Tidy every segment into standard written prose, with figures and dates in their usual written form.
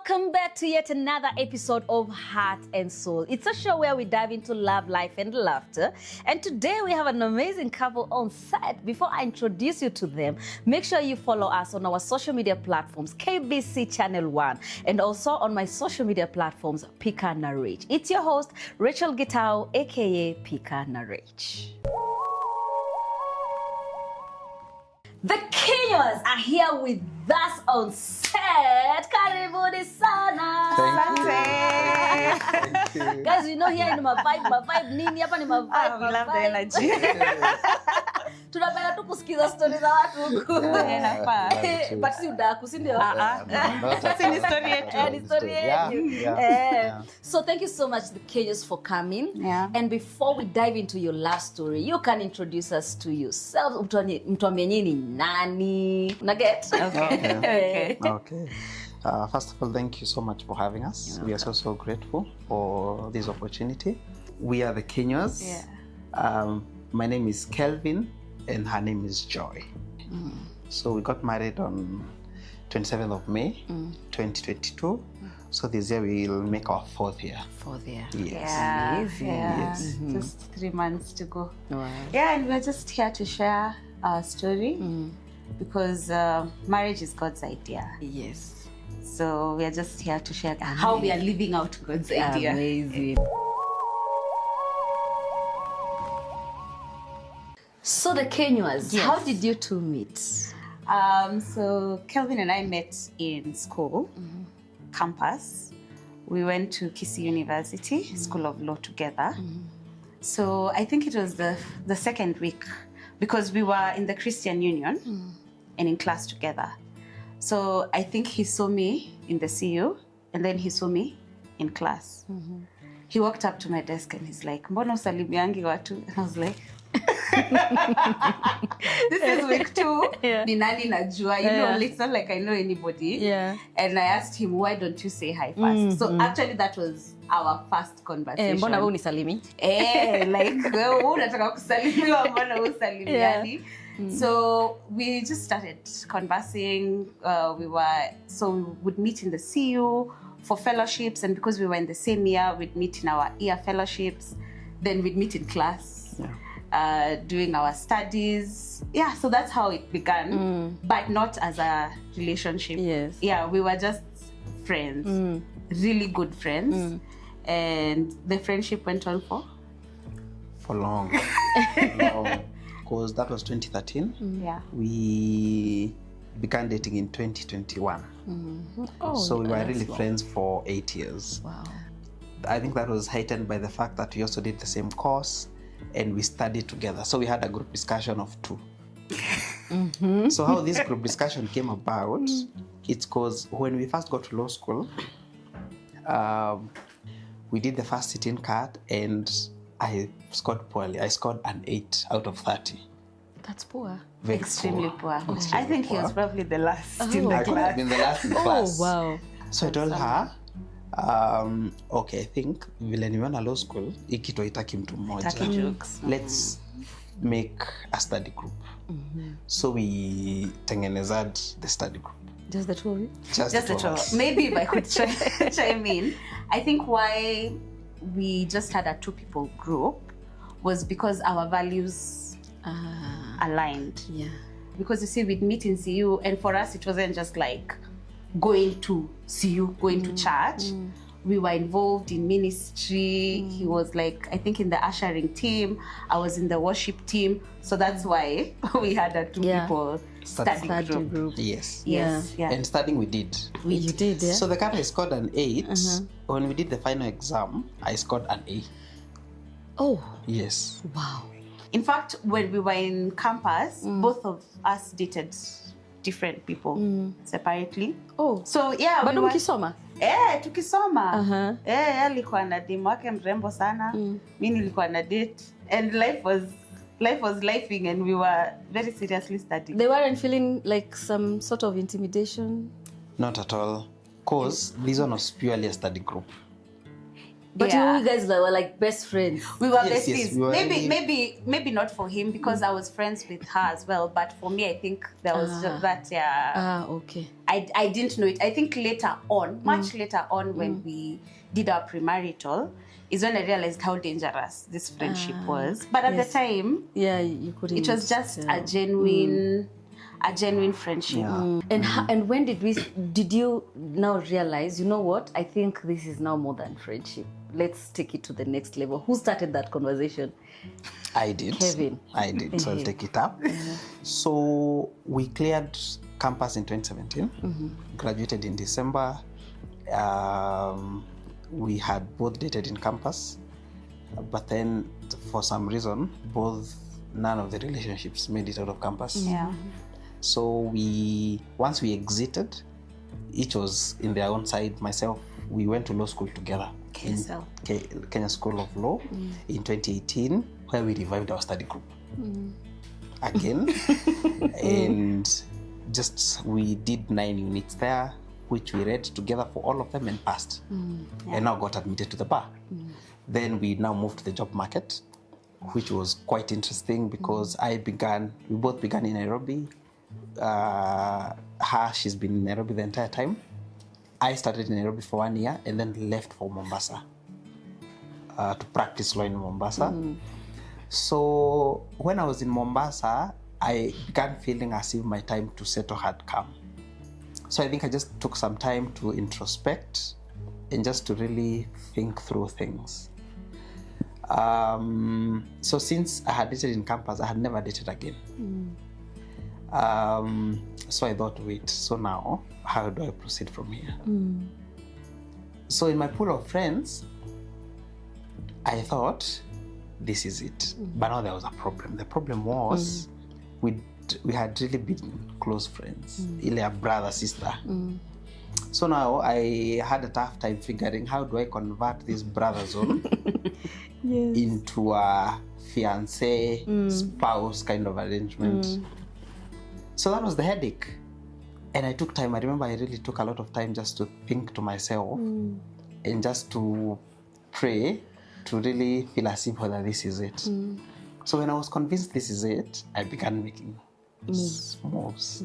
Welcome back to yet another episode of Heart and Soul. It's a show where we dive into love, life, and laughter. And today we have an amazing couple on set. Before I introduce you to them, make sure you follow us on our social media platforms, KBC Channel 1, and also on my social media platforms, Pika Narich. It's your host, Rachel Gitao, aka Pika Narich. The Kinyuas are here with us on set. Karibuni sana. Thank you. Guys, you know here in my vibe nini hapa ni my vibe. We love the energy. Tunapenda tu kusikiza stories za watu huku. But si udaku, si ndio? That's in story yetu. Ni story yetu. So thank you so much, the Kinyuas, for coming. Yeah. And before we dive into your love story, you can introduce us to yourself. Mtuambie nyinyi nani? Una get? Okay. Okay. First of all, thank you so much for having us. We are so grateful for this opportunity. We are the Kinyuas. Yeah. My name is Kelvin and her name is Joy. So we got married on 27th of May, 2022. So this year we'll make our 4th year. 4th year. Yes. Yes. Just 3 months to go. Wow. Yeah, and we're just here to share our story because marriage is God's idea. Yes. So we are just here to share how we are living out God's idea. Amazing. So the Kinyuas, Yes. how did you two meet? So Kelvin and I met in school, campus. We went to Kisii University, School of Law together. So I think it was the second week because we were in the Christian Union and in class together. So I think he saw me in the CU and then he saw me in class. He walked up to my desk and he's like, "Mbona usalimiangi watu?" And I was like, this is week 2. Yeah. Ni nani najua, you know, it's not like I know anybody. Yeah. And I asked him, "Why don't you say hi first?" So actually that was our first conversation. Mbona wewe unisalimi? Like, wewe unataka kusalimiwa, mbona usalimiani? So we just started conversing. We would meet in the CU for fellowships, and because we were in the same year, we'd meet in our year fellowships. Then we'd meet in class. Doing our studies. Yeah, so that's how it began, but not as a relationship. Yes. Yeah, we were just friends, really good friends. And the friendship went on For long. Because that was 2013. Yeah. We began dating in 2021. So we were really friends for 8 years. Wow. I think that was heightened by the fact that we also did the same course and we studied together. So we had a group discussion of 2. So how this group discussion came about, it's because when we first got to law school, we did the first sit-in card and I scored poorly. I scored an 8 out of 30. That's poor. Very Extremely poor. Extremely I think he was poor. probably the last in the I could have class. been the last in the class. Oh, wow. So I told her, okay, I think vile nimeona law school, hii kitu haitaki mtu mmoja. Taki jokes. Let's make a study group. So we tengenezad the study group. Just the two of you? Just the two of two. us. Maybe if I could chime in. I think why we just had a 2-people group was because our values aligned. Yeah. Because you see, we'd meet in CU, and for us it wasn't just like going to CU, going to church. We were involved in ministry. He was like, I think in the ushering team. I was in the worship team. So that's why we had a 2-people study group. Yes. Yes. Yeah. And studying we did. You did, yeah? So the card I scored an 8. When we did the final exam, I scored an A. Oh, Yes. wow. In fact, when we were in campus, both of us dated different people separately. Oh. So yeah, Bado mkisoma? Tukisoma. Alikuwa na demu wake mrembo sana. Mimi nilikuwa na date, and life was lifing, and we were very seriously studying. They weren't feeling like some sort of intimidation? Not at all. Because this one was purely a study group. But you guys were like best friends. We were Yes, besties. yes, we were Maybe not for him because I was friends with her as well. But for me, I think there was just that. Okay. I didn't know it. I think later on, much later on, when we did our premarital, is when I realized how dangerous this friendship was. But at the time, you couldn't. it was just a genuine friendship. Yeah. And when did you now realize, you know what, I think this is now more than friendship, let's take it to the next level? Who started that conversation? I did. Kevin. I did. So I'll take it up. So we cleared campus in 2017, graduated in December. We had both dated in campus, but then for some reason, none of the relationships made it out of campus. Yeah. So once we exited, each was in their own side. Myself, we went to law school together. KSL. Kenya School of Law in 2018, where we revived our study group again. And we did 9 units there, which we read together for all of them and passed. And now got admitted to the bar. Then we now moved to the job market, which was quite interesting because we both began in Nairobi. She's been in Nairobi the entire time. I started in Nairobi for 1 year and then left for Mombasa to practice law in Mombasa. So when I was in Mombasa, I began feeling as if my time to settle had come. So I think I just took some time to introspect and just to really think through things. So since I had dated in campus, I had never dated again. So I thought, wait, so now how do I proceed from here? So in my pool of friends, I thought this is it. But now there was a problem. The problem was we had really been close friends, a brother, sister. So now I had a tough time figuring how do I convert this brother zone into a fiancé, spouse kind of arrangement. So that was the headache. And I took time. I remember I really took a lot of time just to think to myself and just to pray to really feel as if whether this is it. So when I was convinced this is it, I began making moves.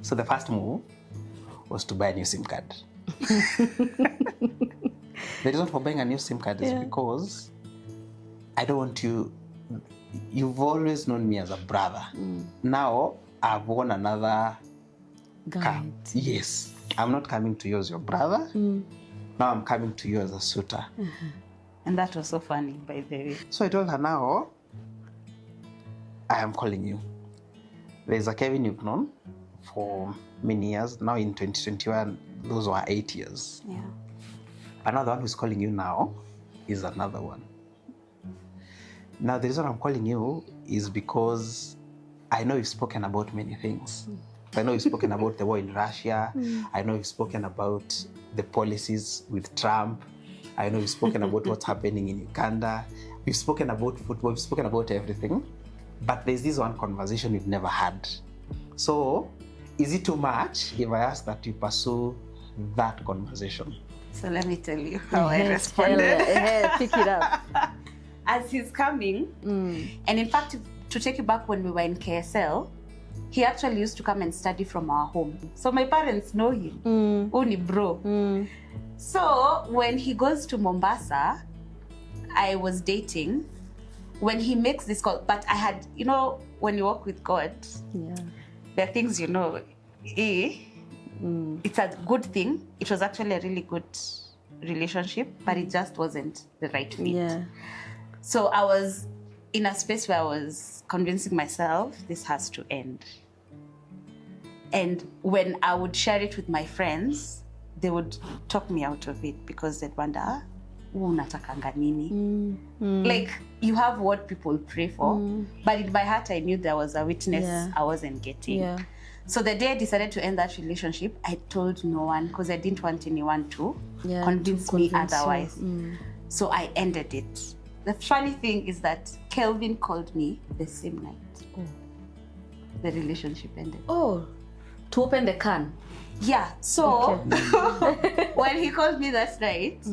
So the first move was to buy a new SIM card. The reason for buying a new SIM card is because I don't want you've always known me as a brother. Now I've won another Guide. Yes, I'm not coming to you as your brother. Now I'm coming to you as a suitor. And that was so funny, by the way. So I told her, now I am calling you. There's a Kevin you've known for many years. Now in 2021, those were 8 years. Yeah. Another one who's calling you now is another one. Now the reason I'm calling you is because I know you've spoken about many things. I know you've spoken about the war in Russia. I know you've spoken about the policies with Trump. I know you've spoken about what's happening in Uganda. We've spoken about football. We've spoken about everything. But there's this one conversation we've never had. So is it too much if I ask that you pursue that conversation? So let me tell you how I responded. Pick it up. As he's coming, and in fact, to take you back when we were in KSL, he actually used to come and study from our home. So my parents know him. Uni bro. So when he goes to Mombasa, I was dating. When he makes this call, but I had, when you walk with God, there are things it's a good thing. It was actually a really good relationship, but it just wasn't the right fit. Yeah. So I was in a space where I was convincing myself this has to end. And when I would share it with my friends, they would talk me out of it because they'd wonder, unatakanga nini? Like, you have what people pray for, but in my heart I knew there was a witness I wasn't getting. Yeah. So the day I decided to end that relationship, I told no one because I didn't want anyone to convince me otherwise. So I ended it. The funny thing is that Kelvin called me the same night. The relationship ended. Oh, to open the can. Yeah, so when he called me that night,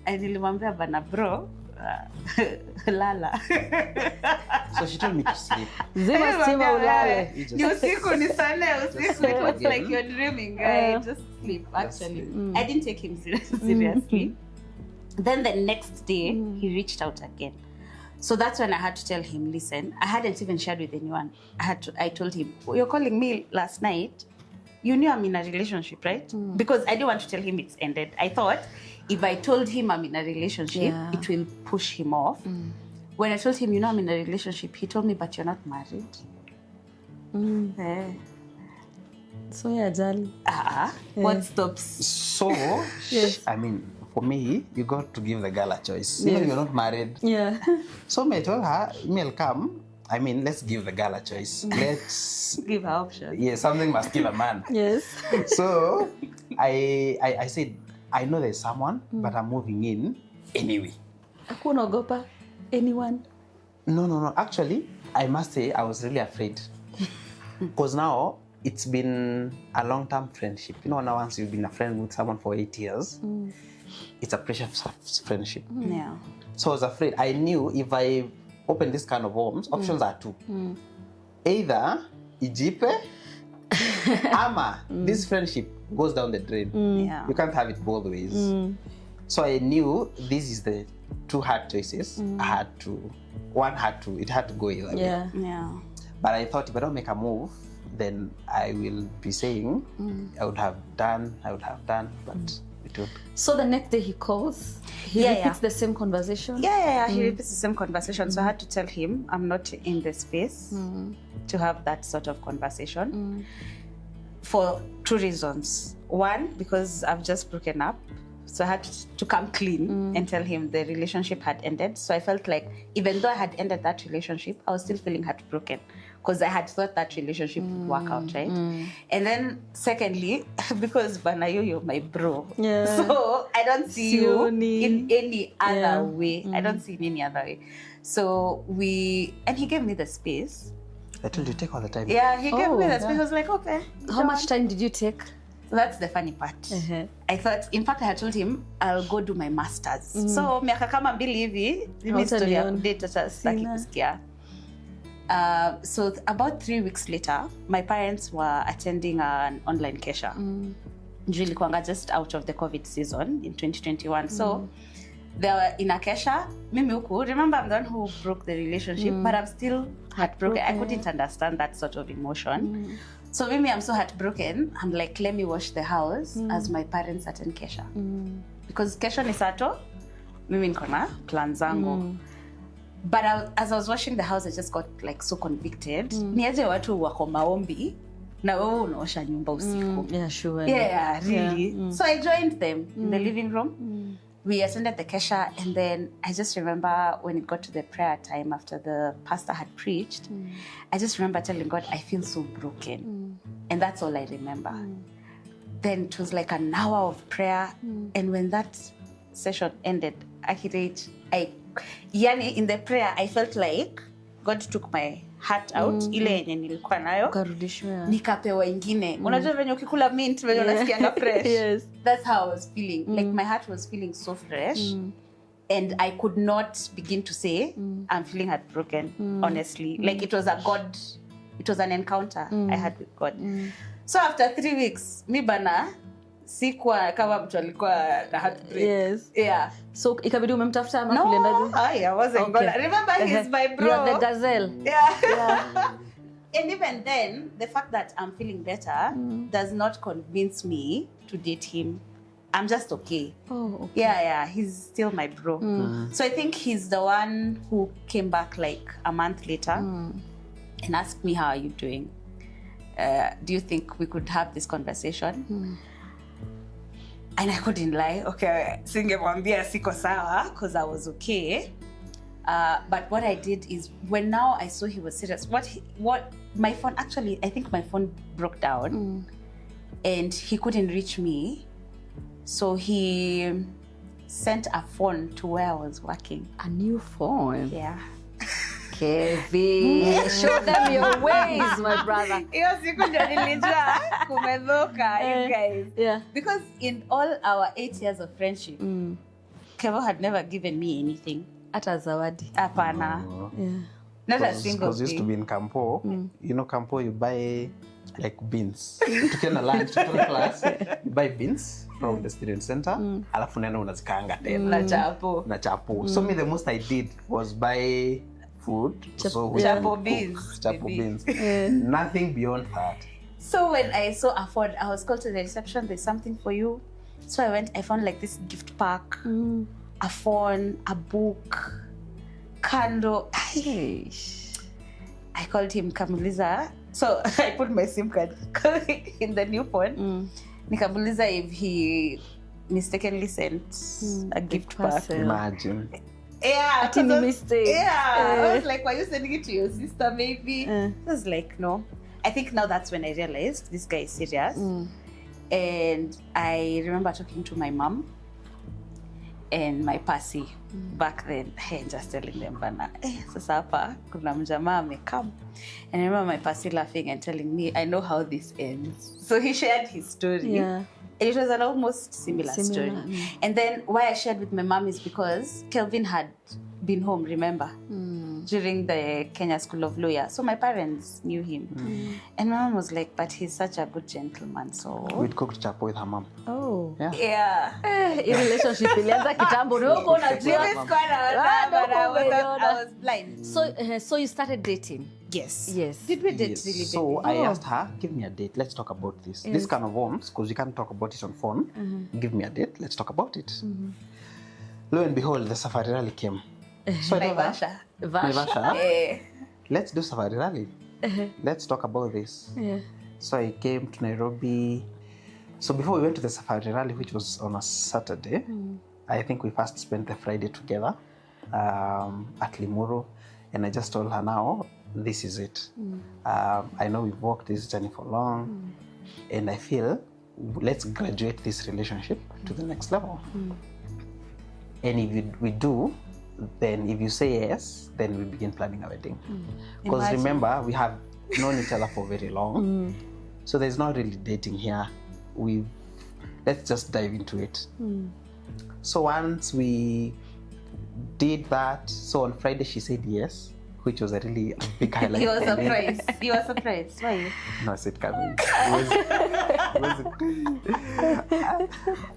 nilimwambia bana bro, lala. So she told me to sleep. Zima stima ulale. Ni usiku ni saa 4 usiku. It was like you're dreaming, guy. Just sleep, actually. I didn't take him seriously. Then the next day, he reached out again. So that's when I had to tell him, listen, I hadn't even shared with anyone. I told him, you're calling me last night. You knew I'm in a relationship, right? Because I didn't want to tell him it's ended. I thought if I told him I'm in a relationship, it will push him off. When I told him, you know, I'm in a relationship, he told me, but you're not married. So yeah, Jali. What stops? So, I mean, for me, you got to give the girl a choice. Yes. Even if you're not married. Yeah. So I told her, I'll come. I mean, let's give the girl a choice. Let's give her option. Yeah, something must kill a man. Yes. So I said, I know there's someone, but I'm moving in anyway. Hakunaogopa anyone? No. Actually, I must say I was really afraid. Because now it's been a long-term friendship. You know, now once you've been a friend with someone for 8 years, it's a precious friendship. Yeah. So I was afraid. I knew if I open this kind of homes, options are two. Either ijipe, ama this friendship goes down the drain. Yeah. You can't have it both ways. So I knew this is the two hard choices. It had to go either way. Yeah. But I thought if I don't make a move, then I will be saying I would have done, but it would. So the next day he calls, he repeats the same conversation? Yeah. He repeats the same conversation. So I had to tell him I'm not in the space to have that sort of conversation for two reasons. One, because I've just broken up. So I had to come clean and tell him the relationship had ended. So I felt like even though I had ended that relationship, I was still feeling heartbroken because I had thought that relationship would work out, right? And then secondly, because Banayo, you're my bro. Yeah. So I don't see you in any other way. I don't see in any other way. So and he gave me the space. I told you, take all the time. Yeah, he gave me the space. I was like, okay. How much time did you take? So that's the funny part. I thought, in fact, I had told him I'll go do my masters. So miaka kama mbili hivi, mimi story ya date sitaki kusikia. So about 3 weeks later, my parents were attending an online kesha. Julie Kwanga just out of the COVID season in 2021. So they were in a kesha. Mimi huku, remember I'm the one who broke the relationship, but I'm still heartbroken. I couldn't understand that sort of emotion. So Mimi, I'm so heartbroken. I'm like, let me wash the house as my parents attend kesha. Because kesha ni sato, Mimi niko na plan zangu. But as I was washing the house, I just got like so convicted. Niaje watu wako maombi na wewe unaosha nyumba usiku. Yeah, sure. Yeah, really. So I joined them in the living room. We attended the kesha, and then I just remember when it got to the prayer time after the pastor had preached, I just remember telling God, I feel so broken. And that's all I remember. Then it was like an hour of prayer. And when that session ended, in the prayer, I felt like God took my heart out, ile yenye nilikuwa nayo. Karudishwa. Nikapewa ingine. Unajua venye ukikula mint, venye unasikianga fresh. Yes. That's how I was feeling. Like my heart was feeling so fresh. And I could not begin to say, I'm feeling heartbroken, honestly. Like it was an encounter I had with God. So after 3 weeks, mi bana, sikuwa kama mtu alikuwa na heartbreak. Yes. Yeah. So ikabidi umemtafuta ama kuliendaje? I wasn't gonna. Remember, he's my bro. You're the gazelle. Yeah. And even then, the fact that I'm feeling better does not convince me to date him. I'm just okay. Oh, okay. Yeah, he's still my bro. So I think he's the one who came back like a month later and asked me, how are you doing? Do you think we could have this conversation? And I couldn't lie. Okay, singemwambia siko sawa because I was okay. But what I did is when now I saw he was serious, what my phone, actually, I think my phone broke down and he couldn't reach me. So he sent a phone to where I was working. A new phone? Yeah. Kevin, show them your ways, my brother. Hiyo siku ndio nilijua kumedhoka, you guys. Yeah. Because in all our 8 years of friendship, Kevo had never given me anything. Hata zawadi. Hapana. Yeah. Not a single Because used to thing. be in Campo. You know, Campo, you buy like beans. Tukienda lunch, tukienda class, you buy beans from the student center. Alafu nena unazikaanga tena. Na chapo. Na chapo. So me, the most I did was buy food. Chapo beans. Chapo beans. Nothing beyond that. So when I saw a phone, I was called to the reception, there's something for you. So I went, I found like this gift pack, a phone, a book, candle. I called him Kamuliza. So I put my SIM card in the new phone. Nikamuliza if he mistakenly sent a gift pack. Imagine. Yeah. Ati ni mistake. Yeah. I was like, were you sending it to your sister maybe? I was like, no. I think now that's when I realized this guy is serious. And I remember talking to my mom and my pasi back then, just telling them, Bana, sasa hapa kuna mjamaa amekam. And I remember my pasi laughing and telling me, I know how this ends. So he shared his story. Yeah. And it was an almost similar story. And then why I shared with my mom is because Kelvin had been home, remember? During the Kenya School of Lawyer. So my parents knew him. And my mom was like, but he's such a good gentleman. So We'd cooked chapo with her mom. Oh. yeah. Hii relationship ilianza kitambo. I was blind. So you started dating? Yes. Yes. Did we date Yes. really? So I asked her, give me a date. Let's talk about this. This kind of phones, because we can't talk about it on phone. Give me a date. Let's talk about it. Lo and behold, the safari rally came. So I told her, Naivasha, let's do safari rally. Let's talk about this. Yeah. So I came to Nairobi. So before we went to the safari rally, which was on a Saturday, I think we first spent the Friday together at Limuru. And I just told her now, this is it. I know we've walked this journey for long. And I feel, let's graduate this relationship to the next level. And if we do, then if you say yes, then we begin planning our wedding. Because remember, we have known each other for very long. So there's not really dating here. Let's just dive into it. So once we did that, so on Friday she said yes, which was a really big highlight. You were surprised. You were surprised. Why? No, I said coming.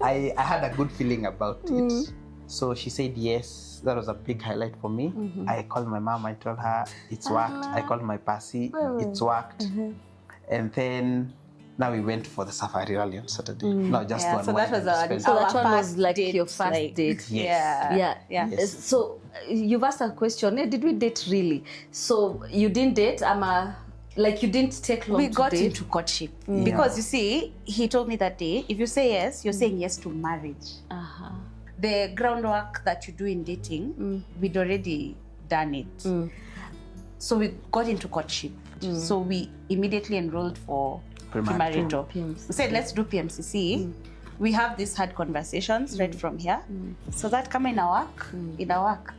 I had a good feeling about it. So she said yes. That was a big highlight for me. I called my mom. I told her it's worked. I called my pasi. It's worked. And then now we went for the safari rally on Saturday. No, just one. So that was So that one was first like date, your first like- date. Yes. Yeah. Yes. So you've asked a question. Did we date really? So you didn't date? Like you didn't take long We to got date? into courtship because you see, he told me that day, if you say yes, you're saying yes to marriage. The groundwork that you do in dating, we'd already done it. So we got into courtship. So we immediately enrolled for premarital. We said, let's do PMCC. We have these hard conversations right from here. So that come in our work.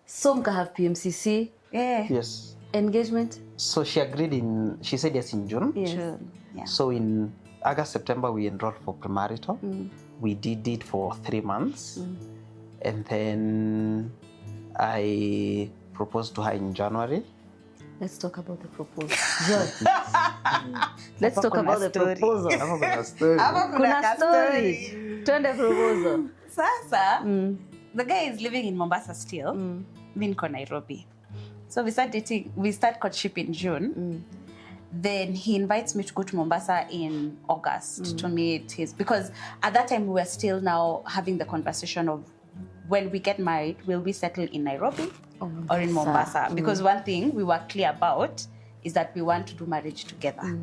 So mka have PMCC Yeah. Yes. engagement? So she said yes in June. Sure. Yeah. So in August, September, we enrolled for premarital. We did it for 3 months. And then I proposed to her in January. Let's talk about the proposal. Let's talk about the proposal. Kuna story. Kuna story. Twende proposal. Sasa, the guy is living in Mombasa still. Me niko Nairobi. So we start courtship in June. Then he invites me to go to Mombasa in August to meet because at that time we were still now having the conversation of when we get married, will we settle in Nairobi or in Mombasa? Because one thing we were clear about is that we want to do marriage together.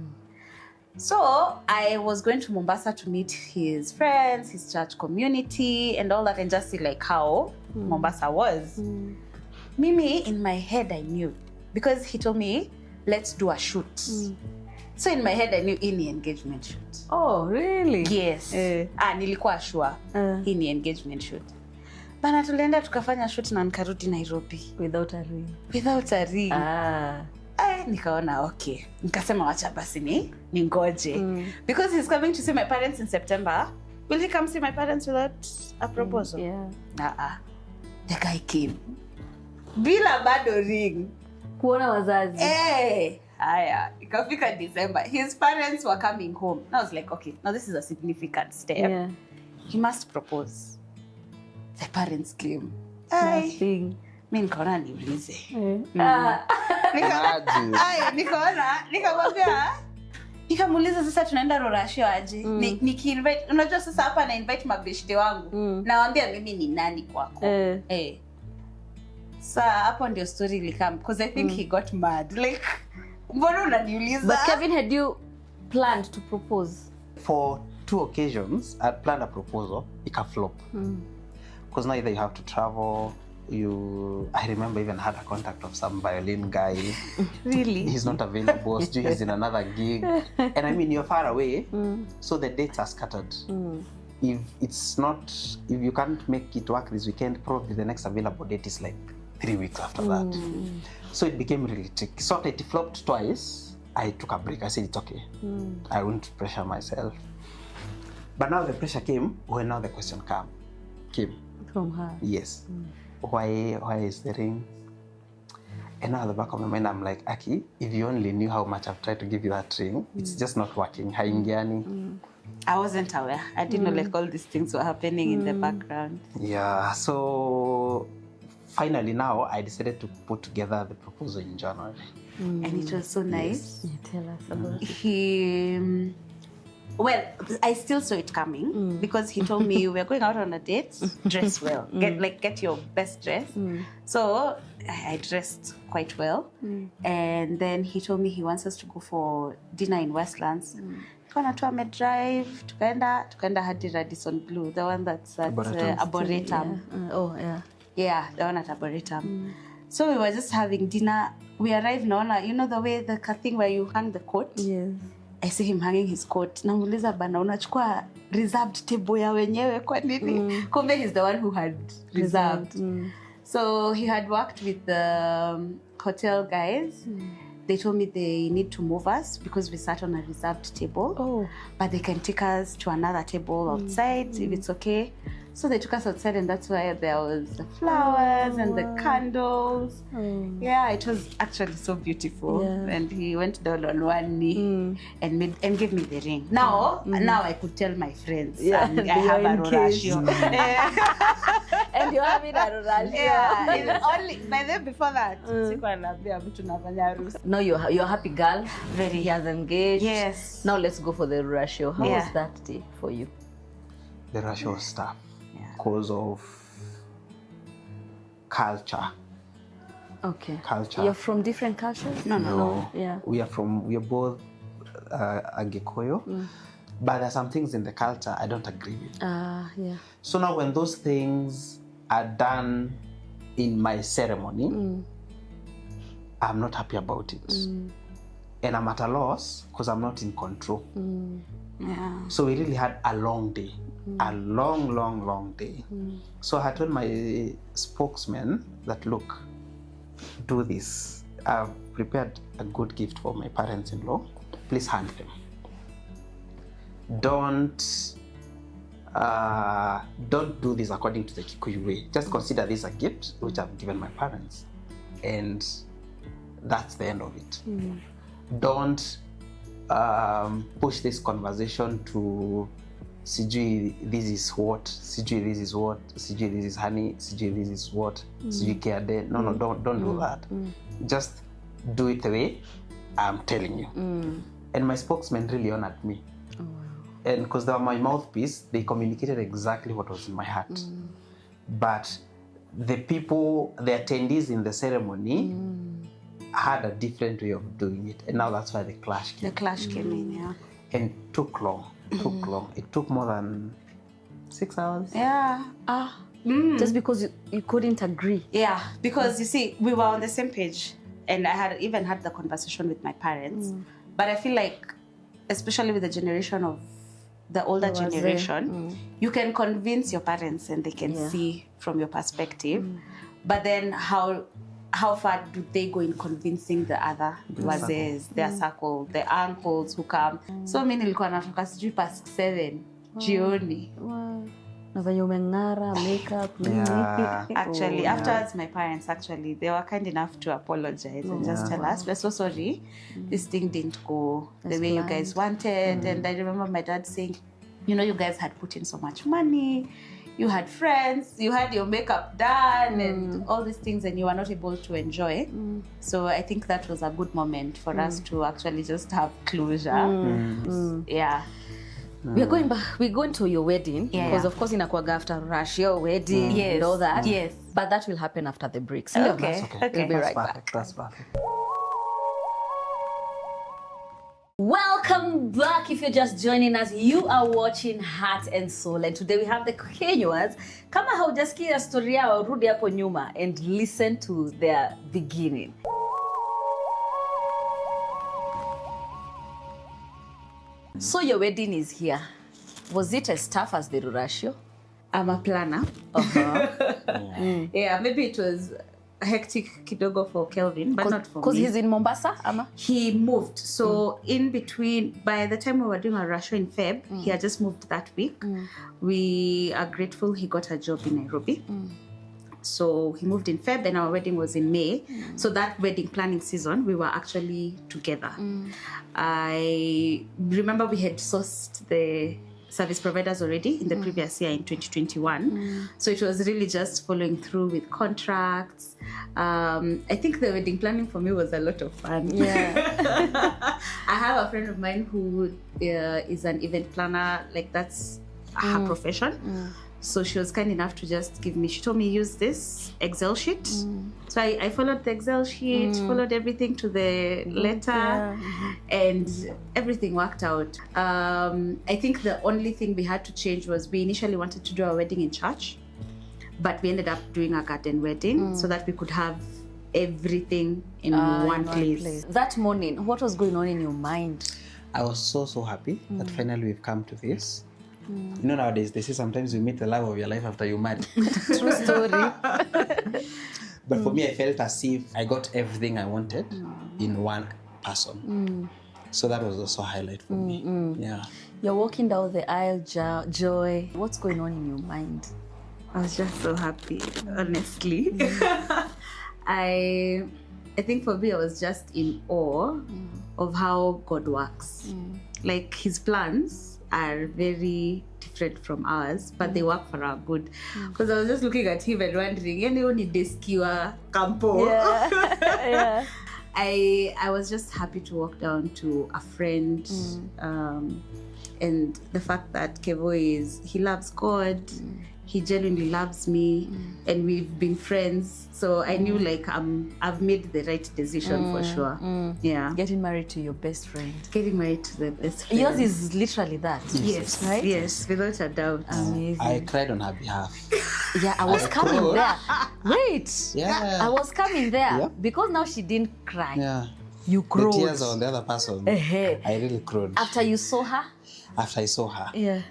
So I was going to Mombasa to meet his friends, his church community and all that and just see like how Mombasa was. Mimi, in my head, I knew because he told me, let's do a shoot. So in my head, I knew in the engagement shoot. Oh, really? Yes. Nilikuwa sure hii ni engagement shoot. Bana tulienda tukafanya shoot na nikarudi Nairobi. Without a ring. Without a ring. Nikaona okay. Nikasema wacha basi ni ngoje. Because he's coming to see my parents in September. Will he come see my parents without a proposal? Yeah. The guy came. Bila bado ring. Kuona wazazi. Haya, ikafika December. His parents were coming home. And I was like, okay, now this is a significant step. Yeah. He must propose. The parents came. Nothing. Mi nikaona niulize. Nikamuuliza sasa tunaenda Rorashio aje? Niki-invite, unajua sasa hapa na invite mabeshte wangu. Nawaambia mimi ni nani kwako. Sa hapo ndio story ilikam because I think he got mad. Like, mbona unaniuliza? But Kevin, had you planned to propose? For 2 occasions, I planned a proposal. It can flop. Because now either you have to travel, I remember even had a contact of some violin guy. Really? He's not available. He's in another gig. And I mean, you're far away, so the dates are scattered. If you can't make it work this weekend, probably the next available date is like 3 weeks after that. So it became really tricky. So it flopped twice. I took a break. I said, it's okay. I wouldn't pressure myself. But now the pressure came when now the question came. From her? Yes. Why is the ring? And now at the back of my mind, I'm like, Aki, if you only knew how much I've tried to give you that ring, it's just not working. Haingiani. I wasn't aware. I didn't know like all these things were happening in the background. Yeah, so finally now I decided to put together the proposal in January. And it was so nice. Yes. Yeah, tell us about it. Well, I still saw it coming because he told me we're going out on a date, dress well, get your best dress. So I dressed quite well. And then he told me he wants us to go for dinner in Westlands. Tukana tuame drive, tukaenda hadi Radisson Blue, the one that's at Arboretum. Yeah, the one at Arboretum. So we were just having dinner. We arrived, naona, you know the way the thing where you hang the coat? Yes. I see him hanging his coat. Namuuliza bana, unachukua reserved table ya wenyewe kwa nini? Kumbe he's the one who had reserved. So he had worked with the hotel guys. They told me they need to move us because we sat on a reserved table. But they can take us to another table outside if it's okay. So they took us outside, and that's why there was the flowers and the candles. Yeah, it was actually so beautiful. And he went down on one knee and gave me the ring. Now I could tell my friends I have a Rorashio. And you have it at Rorashio. Yeah, only by then before that. No, you're a happy girl. Very. He has engaged. Yes. Now let's go for the Rorashio. How was that day for you? The Rorashio was tough. Because of culture. Okay. Culture. You're from different cultures? No. Yeah. We are both Agikoyo, but there are some things in the culture I don't agree with. Yeah. So now when those things are done in my ceremony, I'm not happy about it. And I'm at a loss because I'm not in control. Yeah. So we really had a long day. A long day. So I told my spokesman that, look, do this. I've prepared a good gift for my parents-in-law. Please hand them. Don't do this according to the Kikuyu way. Just consider this a gift which I've given my parents. And that's the end of it. Don't push this conversation to Sijui this is what, Sijui this is what, Sijui this is honey, Sijui this is what, Sijui kerde. No, don't do that. Just do it the way I'm telling you. And my spokesman really honored me. And because they were my mouthpiece, they communicated exactly what was in my heart. But the attendees in the ceremony had a different way of doing it. And now that's why the clash came. The clash came in, yeah. And it took long. It took more than 6 hours. Yeah. Just because you couldn't agree. Yeah, because you see, we were on the same page, and I had even had the conversation with my parents. But I feel like, especially with the generation of the older generation, you can convince your parents and they can see from your perspective. But then how how far do they go in convincing the other wazes, their circle, the uncles who come. So many nilikuwa natoka sijui past 7 jioni. Na venye umeng'ara, makeup, Yeah. Actually, afterwards, my parents actually, they were kind enough to apologize and just tell us, we're so sorry, this thing didn't go the way you guys wanted. And I remember my dad saying, you know, you guys had put in so much money, you had friends, you had your makeup done and all these things, and you were not able to enjoy. So I think that was a good moment for us to actually just have closure. Yeah. We're going to your wedding because of course inakuaga after rush your wedding and all that. Yes. But that will happen after the break. So Okay. we'll be right Perfect. back. That's perfect. Welcome back. If you're just joining us, you are watching Heart and Soul, and today we have the Kinyuas. Kama haujasikia story yao, rudi hapo nyuma and listen to their beginning. So your wedding is here. Was it as tough as the Rurashio? I'm a planner. Yeah, maybe it was hectic kidogo for Kelvin, but not for me. Because he's in Mombasa, Ama? He moved. So in between, by the time we were doing a Russia in Feb, he had just moved that week. We are grateful he got a job in Nairobi. So he moved in Feb and our wedding was in May. So that wedding planning season, we were actually together. I remember we had sourced the service providers already in the previous year in 2021. So it was really just following through with contracts. I think the wedding planning for me was a lot of fun. Yeah. I have a friend of mine who is an event planner, like that's her profession. So she was kind enough to just give me, she told me use this Excel sheet. So I followed the Excel sheet, followed everything to the letter, and everything worked out. I think the only thing we had to change was we initially wanted to do our wedding in church, but we ended up doing a garden wedding so that we could have everything in one place. That morning, what was going on in your mind? I was so happy that finally we've come to this. You know, nowadays they say sometimes you meet the love of your life after you marry. True story. But for me, I felt as if I got everything I wanted in one person. So that was also a highlight for me. Yeah. You're walking down the aisle, Joy. What's going on in your mind? I was just so happy, honestly. I think for me, I was just in awe of how God works. Like his plans are very different from ours, but they work for our good. Because I was just looking at him and wondering, you need this campo. Yeah. I was just happy to walk down to a friend, and the fact that Kevo he loves God, he genuinely loves me, and we've been friends. So I knew like I've made the right decision for sure. Yeah. Getting married to your best friend. Getting married to the best friend. Yours is literally that. Yes, right? Yes, without a doubt. Amazing. I cried on her behalf. Yeah, I was coming cried. there. Wait. Yeah. I was coming there. Yeah. Because now she didn't cry. Yeah. You The cried. tears are on the other person. I really cried. After you saw her? After I saw her. Yeah.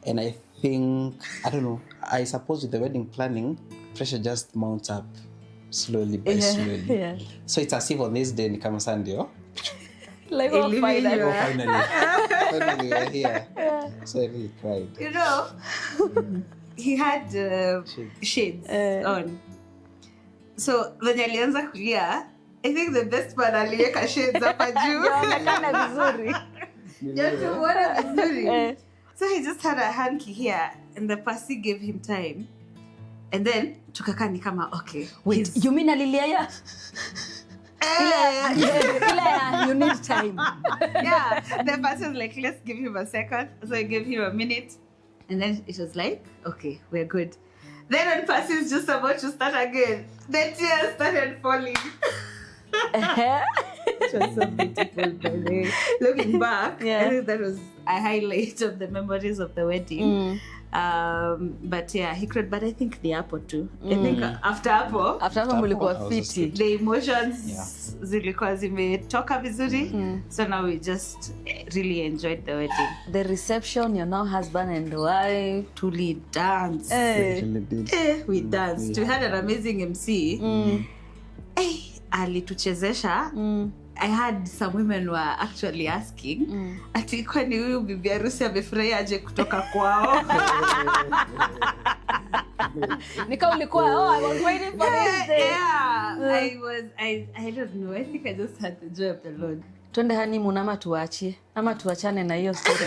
And I think, I don't know, I suppose with the wedding planning, pressure just mounts up slowly by slowly. Yeah. So it's as if on this day, Nikama Sandio, Like, oh, finally. finally we're here. So I really cried. You know, he had shades on. So when alianza kulia, I think the best part aliweka shades hapa juu. Yaonekana vizuri. Just muona vizuri. So he just had a hanky here, and the pasi gave him time. And then tukakaa ni kama okay. Wait, you mean alilia? You need time. Yeah, the pasi was like, let's give him a second. So I gave him a minute, and then it was like, okay, we're good. Then when pasi is just about to start again, the tears started falling. It was so beautiful, by the way. Looking back, I think that was a highlight of the memories of the wedding. But yeah, he cried, but I think the apple too. I think after apple Mulikuwa fiti. the emotions zilikuwa zimetoka vizuri. So now we just really enjoyed the wedding. The reception, you're now husband and wife. Truly danced. Really did. We danced. We had an amazing MC. alituchezesha. I had some women were actually asking ati kwani huyu bibi harusi amefurahi aje kutoka kwao. Nika ulikuwa I was waiting for this day. I don't know. I think I just had the joy of the Lord. Twende honeymoon ama tuachie ama tuachane na hiyo story.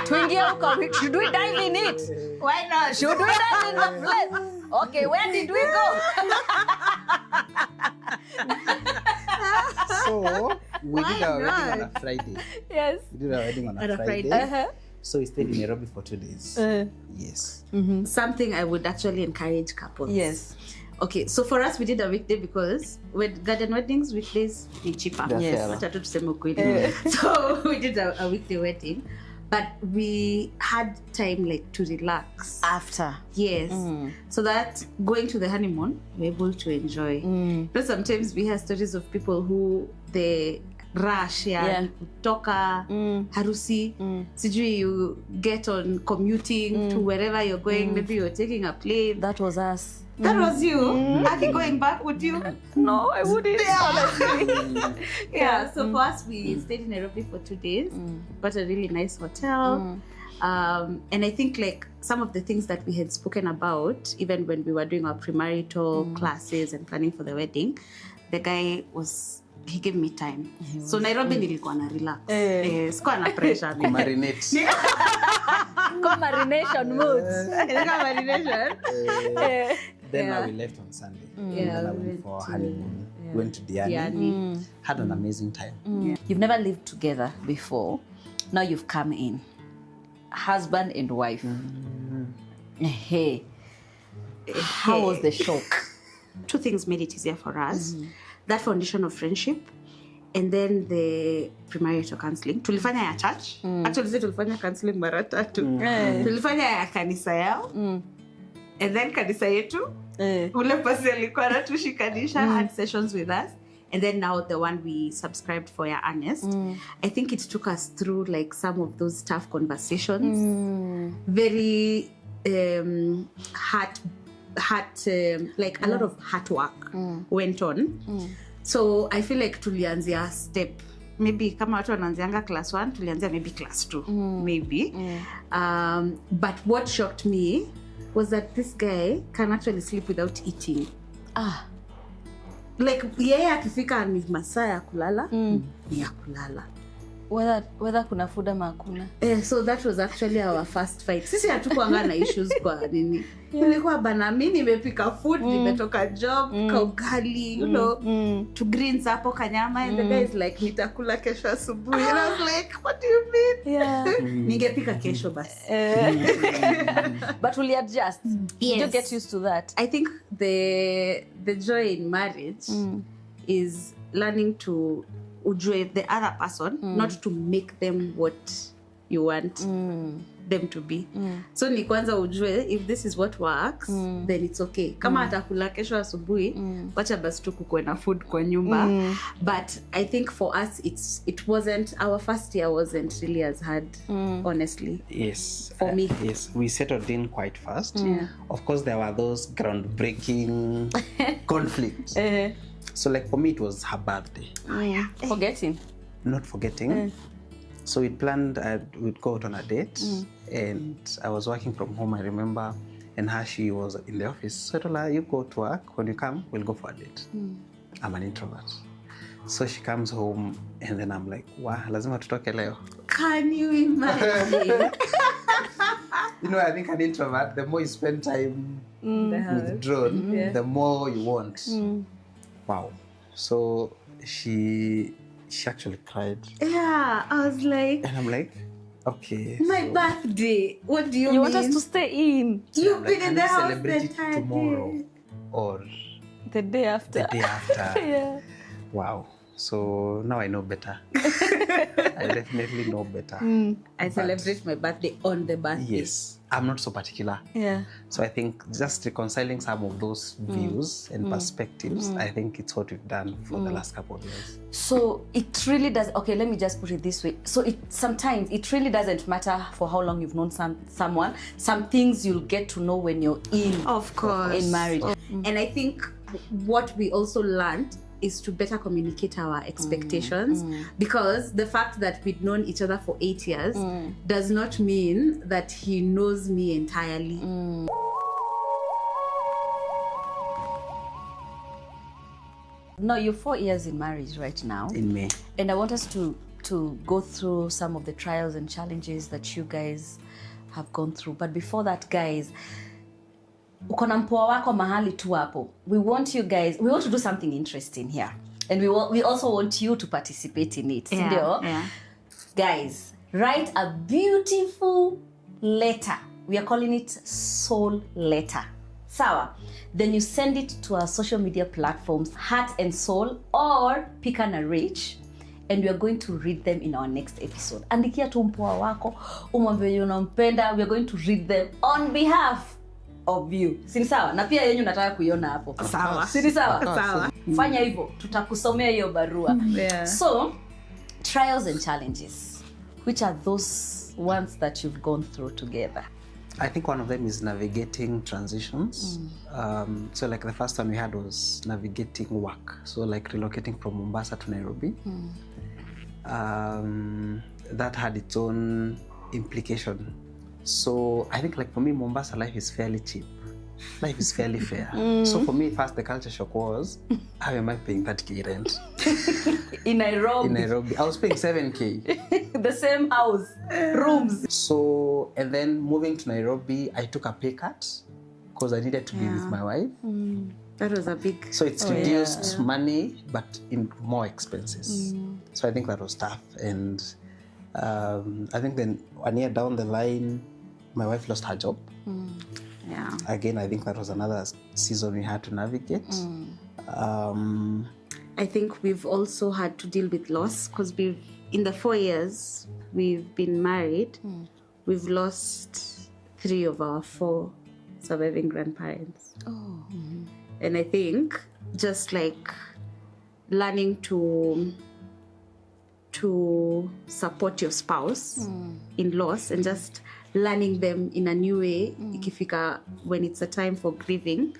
Tuingie huko. Should we dive in it? Why not? Should we dive in the place? Okay, where did we go? So we did our wedding on a Friday. Yes. We did our wedding on a Friday. Uh-huh. So we stayed in Nairobi for 2 days. Yes. Something I would actually encourage couples. Yes. Okay, so for us we did a weekday because with garden weddings weekdays are cheaper. They're Yes. fairer. Wacha tu tuseme ukweli. So we did a weekday wedding, but we had time like to relax After. Yes. So that going to the honeymoon, we're able to enjoy. Because sometimes we hear stories of people who they rush kutoka harusi. Sijui you get on commuting to wherever you're going. Maybe you're taking a plane. That was us. That was you. Are you going back? Would you? No, I wouldn't. Yeah. So for us, we stayed in Nairobi for 2 days. Got a really nice hotel. And I think like some of the things that we had spoken about, even when we were doing our premarital classes and planning for the wedding, the guy he gave me time. So Nairobi nilikuwa na relax. Sikuwa na pressure. Marinate. Marination moods. Marination. Then now we left on Sunday. Yeah, Then I we went went for to- honeymoon. Went to Diani. Had an amazing time. You've never lived together before. Now you've come in. Husband and wife. Hey. How was the shock? 2 things made it easier for us. That foundation of friendship and then the premarital counseling. Tulifanya ya church. Actually, tulifanya counseling mara 3. Tulifanya ya kanisa yao. And then kanisa yetu. Ule pasi alikuwa anatushikanisha had sessions with us. And then now the one we subscribed for ya Ernest. I think it took us through like some of those tough conversations. Very heart like a lot of hard work went on. So I feel like tulianzia step maybe kama watu wanaanzianga class 1 tulianzia maybe class 2 maybe. But what shocked me was that this guy can actually sleep without eating. Like yeye akifika ni masaa ya kulala ni ya kulala. Whether kuna food ama hakuna. So that was actually our first fight. Sisi hatukuanga na issues kwa nini. Nilikuwa bana mimi nimepika food, nimetoka job, kaugali, you know, to greens hapo kanyama and the guy is like nitakula kesho asubuhi. And I was like, what do you mean? Yeah. Ningepika kesho basi. But will you adjust? Yes. You get used to that. I think the joy in marriage is learning to ujue the other person, not to make them what you want them to be. So ni kwanza ujue if this is what works, then it's okay. Kama atakula kesho asubuhi, wacha basi tu kukuwe na food kwa nyumba. But I think for us it wasn't, our first year wasn't really as hard, honestly. Yes. For me. Yes, we settled in quite fast. Of course, there were those groundbreaking conflicts. So like for me, it was her birthday. Forgetting. Not forgetting. So we planned we'd go out on a date, and I was working from home, I remember, and she was in the office. So I told her, you go to work, when you come, we'll go for a date. I'm an introvert. So she comes home, and then I'm like, wow, lazima tutoke leo. Can you imagine? You know, I think an introvert, the more you spend time withdrawn, the more you want. Wow. So she actually cried. Yeah, I was like, And I'm like, okay. my birthday. What do you mean? You want us to stay in You've I'm been like, in can the we house celebrate the it entire tomorrow day. or the day after. the day after? Yeah. Wow. So now I know better. I definitely know better. I celebrate my birthday on the birthday. Yes. I'm not so particular. Yeah. So I think just reconciling some of those views and perspectives, I think it's what we've done for the last couple of years. So it really does. Okay, let me just put it this way. So sometimes it really doesn't matter for how long you've known someone. Some things you'll get to know when you're in Of course. in marriage. And I think what we also learned is to better communicate our expectations, because the fact that we'd known each other for 8 years does not mean that he knows me entirely. No, you're 4 years in marriage right now. In May. And I want us to go through some of the trials and challenges that you guys have gone through. But before that, guys, uko na mpoa wako mahali tu hapo. We want to do something interesting here. And we also want you to participate in it. Sindio? Yeah. Guys, write a beautiful letter. We are calling it soul letter. Sawa? Then you send it to our social media platforms, Heart and Soul or Pick and Reach, and we are going to read them in our next episode. Andikia tu mpoa wako, umwambie unampenda, we are going to read them on behalf of you. Sini sawa? Na pia yenyu nataka kuiona hapo. Sawa. Sini sawa? Sawa. Fanya hivyo, tutakusomea hiyo barua. Yeah. So, trials and challenges. Which are those ones that you've gone through together? I think one of them is navigating transitions. So like the first one we had was navigating work. So like relocating from Mombasa to Nairobi. That had its own implication. So I think like for me, Mombasa life is fairly cheap. Life is fairly fair. So for me, first the culture shock was, how am I paying 30k rent? In Nairobi. In Nairobi. I was paying 7k. The same house, rooms. So, and then moving to Nairobi, I took a pay cut because I needed to be with my wife. That was a big... So it's reduced money, but in more expenses. So I think that was tough. And I think then 1 year down the line, my wife lost her job. Yeah. Again, I think that was another season we had to navigate. I think we've also had to deal with loss because in the 4 years we've been married, we've lost 3 of our 4 surviving grandparents. And I think just like learning to support your spouse in loss and just learning them in a new way, ikifika when it's a time for grieving,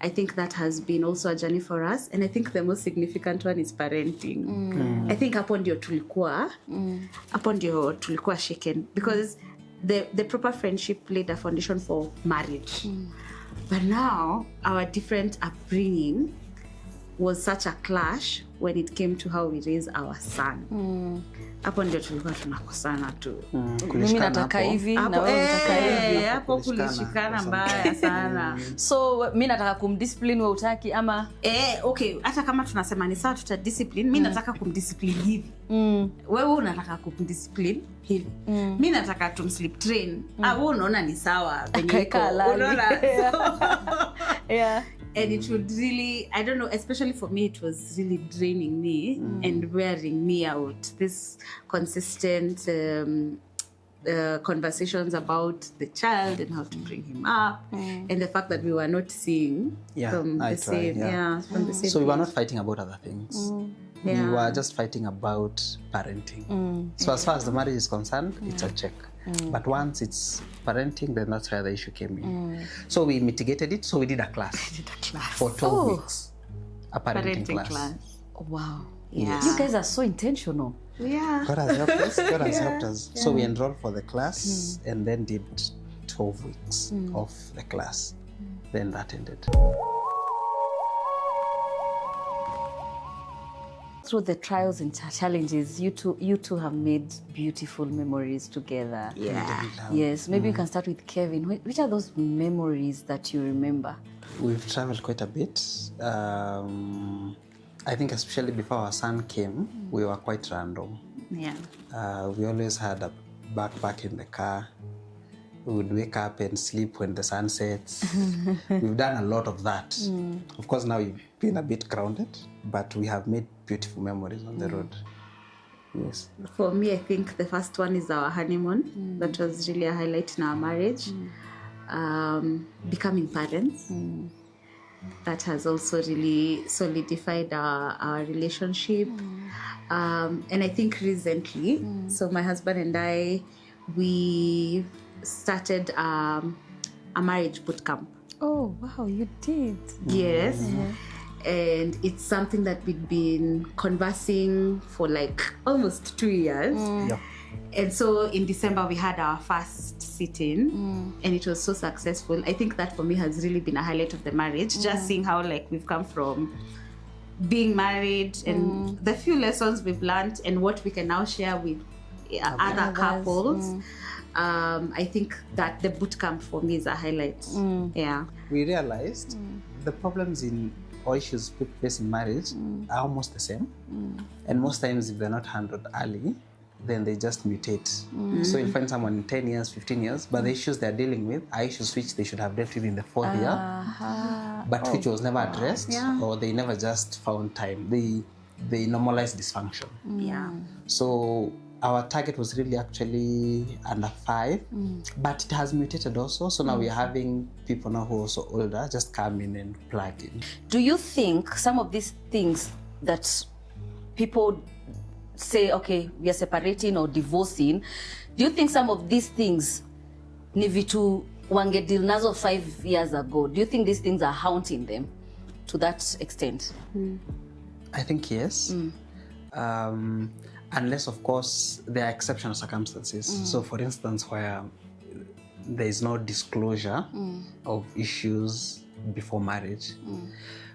I think that has been also a journey for us. And I think the most significant one is parenting. I think hapo ndio tulikuwa shaken because the proper friendship laid a foundation for marriage. But now our different upbringing was such a clash when it came to how we raise our son. Hapo ndio tulikuwa tunakosana tu. Mimi nataka hivi na wewe unataka hivi. Hapo kulishikana mbaya sana. So mimi nataka kumdiscipline wewe utaki ama okay, hata kama tunasema ni sawa tutadiscipline, mimi nataka kumdiscipline hivi. Wewe unataka kumdiscipline hivi. Mimi nataka tumsleep train. Wewe unaona ni sawa penye unaona. Yeah. And it would really, I don't know, especially for me, it was really draining me and wearing me out. This consistent conversations about the child and how to bring him up, and the fact that we were not seeing from the same, from the same. So we were not fighting about other things. We were just fighting about parenting. So as far as the marriage is concerned, it's a check. But once it's parenting, then that's where the issue came in. So we mitigated it. So we did a class. For 12 weeks. A parenting class. Oh, wow. Yeah. You guys are so intentional. Yeah. God has helped us. God has helped us. So we enrolled for the class and then did 12 weeks of the class. Then that ended. Through the trials and challenges, you two have made beautiful memories together. Yeah. Yes. Maybe you can start with Kevin. Which are those memories that you remember? We've traveled quite a bit. I think especially before our son came, we were quite random. Yeah. We always had a backpack in the car. We would wake up and sleep when the sun sets. We've done a lot of that. Of course, now we've been a bit grounded, but we have made beautiful memories on the road. Yes. For me, I think the first one is our honeymoon. That was really a highlight in our marriage. Becoming parents. That has also really solidified our relationship. And I think recently, so my husband and I, we started a marriage boot camp. Oh, wow, you did. Yes. And it's something that we've been conversing for like almost 2 years. Yeah. And so in December, we had our first sit-in, and it was so successful. I think that for me has really been a highlight of the marriage, just seeing how like we've come from being married and the few lessons we've learned and what we can now share with other couples. I think that the boot camp for me is a highlight. Yeah. We realized the problems in or issues people face in marriage are almost the same. And most times if they're not handled early, then they just mutate. So you'll find someone in 10 years, 15 years, but the issues they're dealing with are issues which they should have dealt with in the 4th year, but which was never addressed, or they never just found time. They normalized dysfunction. Yeah. So our target was really actually under 5, but it has mutated also. So now we're having people now who are also older just come in and plug in. Do you think some of these things that people say, okay, we are separating or divorcing, do you think some of these things ni vitu wangedeal nazo 5 years ago? Do you think these things are haunting them to that extent? I think yes. Unless, of course, there are exceptional circumstances. So, for instance, where there is no disclosure of issues before marriage.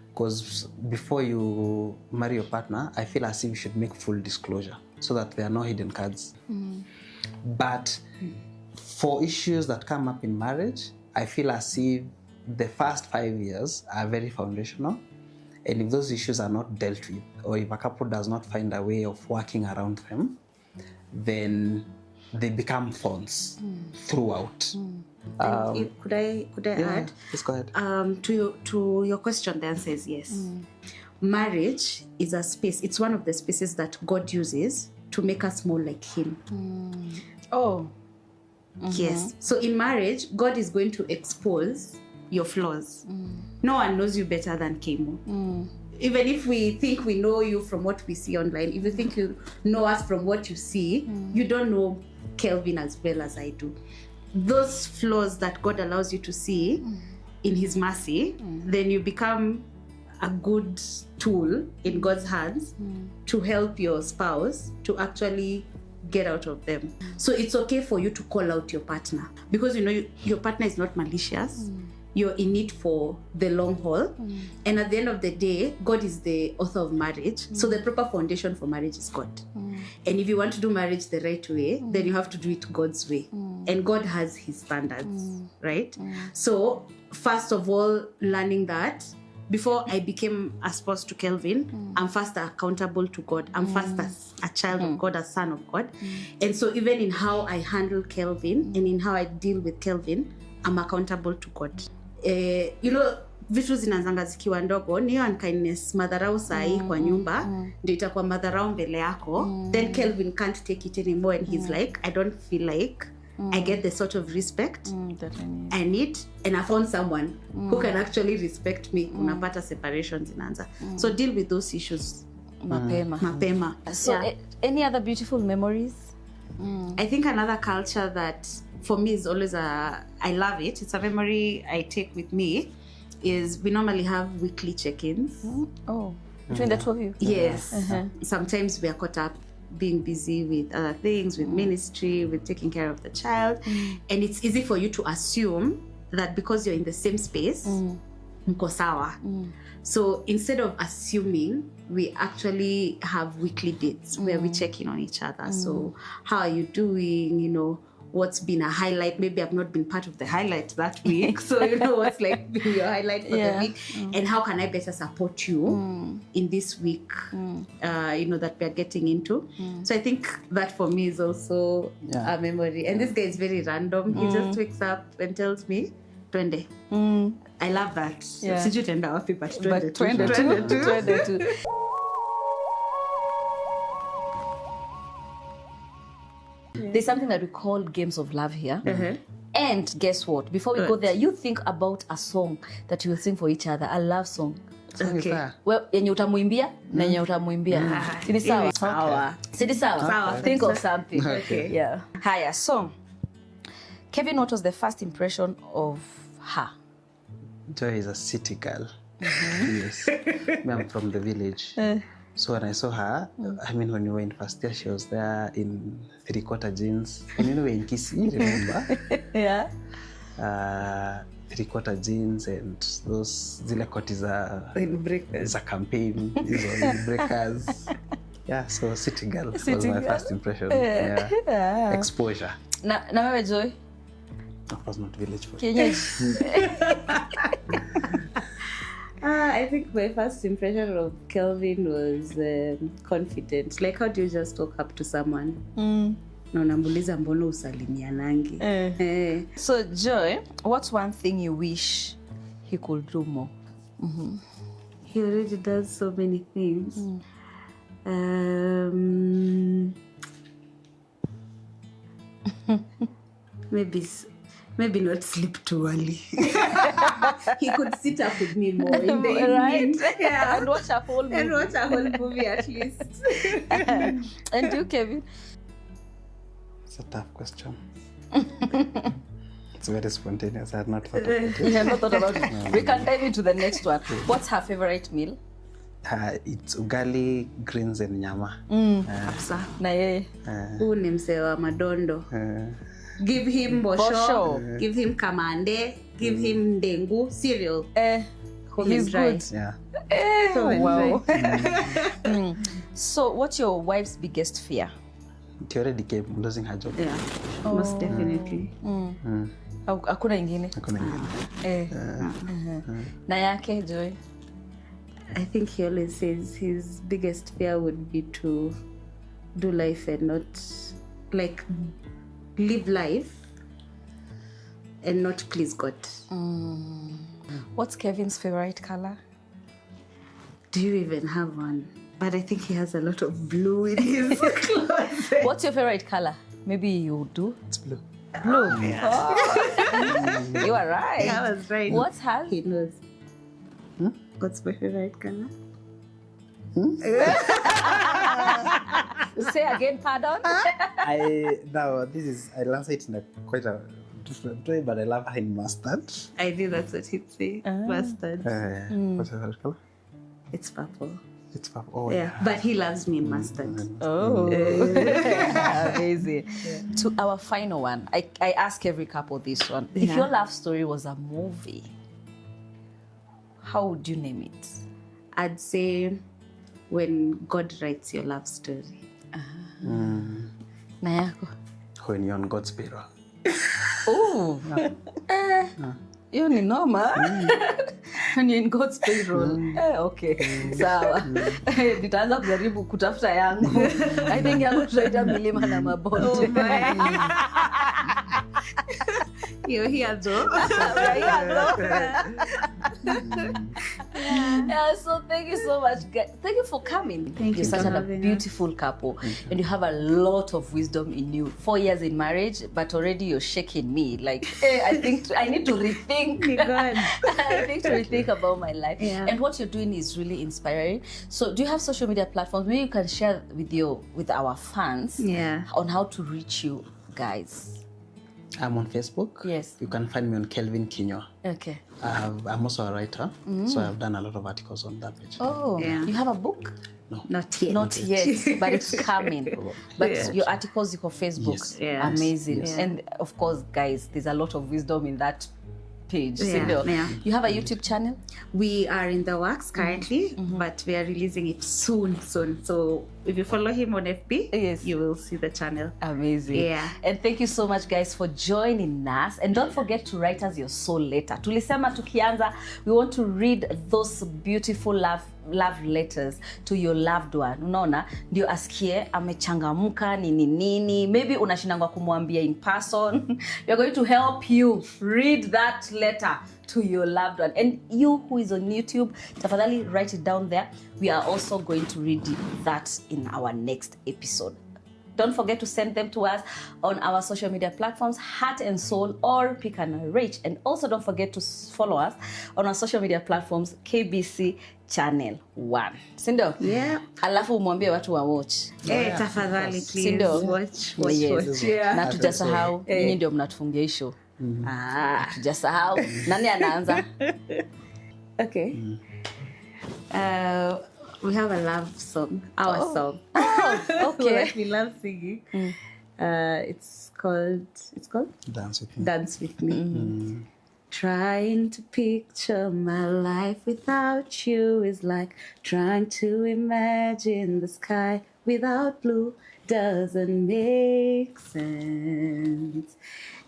Because before you marry your partner, I feel as if you should make full disclosure so that there are no hidden cards. But for issues that come up in marriage, I feel as if the first 5 years are very foundational. And if those issues are not dealt with, or if a couple does not find a way of working around them, then they become thorns throughout. Could I add? Please go ahead. To your question, the answer is yes. Marriage is a space. It's one of the spaces that God uses to make us more like Him. Oh. Yes. So in marriage, God is going to expose your flaws. No one knows you better than Kemo. Even if we think we know you from what we see online, if you think you know us from what you see, you don't know Kelvin as well as I do. Those flaws that God allows you to see in His mercy, then you become a good tool in God's hands to help your spouse to actually get out of them. So it's okay for you to call out your partner, because you know your partner is not malicious. You're in it for the long haul. And at the end of the day, God is the author of marriage. So the proper foundation for marriage is God. And if you want to do marriage the right way, then you have to do it God's way. And God has His standards, right? So first of all, learning that before I became a spouse to Kelvin, I'm first accountable to God. I'm first a child of God, a son of God. And so even in how I handle Kelvin and in how I deal with Kelvin, I'm accountable to God. You know, vitu zinanzanga zikiwa ndogo, niyo unkindness, madharau sahi kwa nyumba, ndio itakuwa madharau mbele yako. Then Kelvin can't take it anymore and he's like, I don't feel like I get the sort of respect that I need, and I found someone who can actually respect me. Unapata separations inaanza. So deal with those issues mapema. So any other beautiful memories? I think another culture that for me is always I love it. It's a memory I take with me. Is we normally have weekly check-ins. Oh, between the two of you? Yes. Sometimes we are caught up being busy with other things, with ministry, with taking care of the child. And it's easy for you to assume that because you're in the same space, mko sawa. So instead of assuming, we actually have weekly dates where we check in on each other. So how are you doing? You know, what's been a highlight? Maybe I've not been part of the highlight that week. So you know what's like been your highlight for the week. And how can I better support you in this week, you know, that we're getting into. So I think that for me is also a memory. And this guy is very random. He just wakes up and tells me, twende. I love that. Sijui tenda wapi, but twende tu. There's something that we call games of love here. And guess what? Before we go there, you think about a song that you will sing for each other. A love song. Okay. Well, yenye utamuimbia na yenye utamuimbia. Sini sawa? Sawa. Sini sawa? Think of something. Okay. Yeah. Haya, so Kevin, what was the first impression of her? Joy is a city girl. Yes. I'm from the village. So when I saw her, I mean, when we were in first year, she was there in 3/4 jeans. And you know, in Kisii, remember? Yeah. 3/4 jeans and those zile koti za campaign, these were breakers. Yeah, so city girl was my first impression. Yeah. Exposure. Na wewe Joy? Of course not village folk. Kinyuas. I think my first impression of Kelvin was confident. Like, how do you just walk up to someone? Na unamuuliza mbona usalimianangi? So Joy, what's one thing you wish he could do more? He already does so many things. Maybe not sleep too early. He could sit up with me more in the evening. Right? Yeah. And watch a whole movie. And watch a whole movie at least. And you, Kevin? It's a tough question. It's very spontaneous. I had not thought about it. You have not thought about it. We can dive into the next one. What's her favorite meal? It's ugali, greens and nyama. Na yeye. Huu ni msee wa madondo. Give him bosho. Give him kamande. Give him ndengu. Cereal. He's good. Yeah. Wow. So what's your wife's biggest fear? It already came losing her job. Yeah, most definitely. Hakuna ingine? Hakuna ingine. Na yake Joy? I think he always says his biggest fear would be to do life and not, like, live life and not please God. What's Kevin's favorite color? Do you even have one? But I think he has a lot of blue in his closet. What's your favorite color? Maybe you do? It's blue. Blue. Yeah. Oh. You are right. I was right. What's hers? He knows. What's my favorite color? Say again, pardon? I'll answer it in quite a different way, but I love her in mustard. I knew that's what he'd say. Mustard. What's your favorite color? It's purple. It's purple. Oh, yeah. But he loves me in mustard. Oh, amazing. Yeah. To our final one, I ask every couple this one. Yeah. If your love story was a movie, how would you name it? I'd say When God Writes Your Love Story. Na yako? When You're on God's Payroll. Oh. Hiyo ni noma. When You're in God's Payroll. Okay. Sawa. Nitaanza kujaribu kutafuta yangu. I think yangu tutaita milima na mabonde. You're here though. Yeah, so thank you so much, guys. Thank you for coming. Thank you. You're such a beautiful couple, and you have a lot of wisdom in you. 4 years in marriage, but already you're shaking me. Like, I think I need to rethink. I think to rethink about my life. Yeah. And what you're doing is really inspiring. So, do you have social media platforms? Maybe you can share with our fans, on how to reach you guys. I'm on Facebook. Yes. You can find me on Kelvin Kinyuas. Okay. I'm also a writer, so I've done a lot of articles on that page. Oh, yeah. You have a book? No. Not yet. Not yet, but it's coming. But your articles, you on Facebook. Yes. Yeah. Amazing. Yes. And of course, guys, there's a lot of wisdom in that page. Yeah. You have a YouTube channel? We are in the works currently, but we are releasing it soon. So if you follow him on FB, you will see the channel. Amazing. Yeah. And thank you so much, guys, for joining us. And don't forget to write us your soul letter. Tulisema tukianza, we want to read those beautiful love letters to your loved one. Unaona, ndio asikie amechangamuka nini. Maybe unashindangwa kumwambia in person. We are going to help you read that letter to your loved one. And you who is on YouTube, tafadhali write it down there. We are also going to read that in our next episode. Don't forget to send them to us on our social media platforms, Heart and Soul or Pick and Reach. And also don't forget to follow us on our social media platforms, KBC Channel 1. Sindo? Yeah. Alafu umwambie watu wa watch. Tafadhali, please. Sindo? Watch. Yes. Yeah. Na tujasahau, nyinyi ndio mnatufungia show. Tujasahau. Nani anaanza? Okay. We have a love song, our song. Okay. That we love singing. It's called Dance with me. Dance with Me. Trying to picture my life without you is like trying to imagine the sky without blue. Doesn't make sense.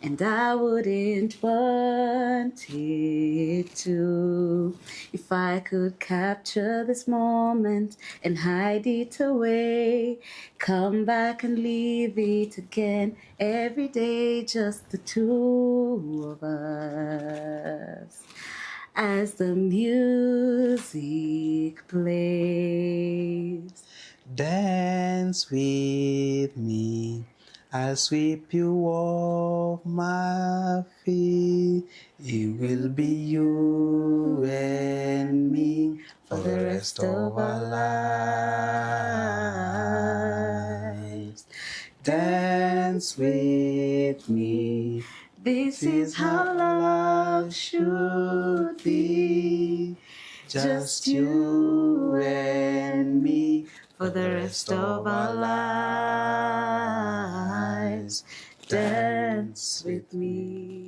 And I wouldn't want it to. If I could capture this moment and hide it away, come back and leave it again every day, just the two of us. As the music plays. Dance with me. I'll sweep you off my feet. It will be you and me for the rest of our lives. Dance with me. This is how love should be. Just you and me For the rest of our lives, dance with me.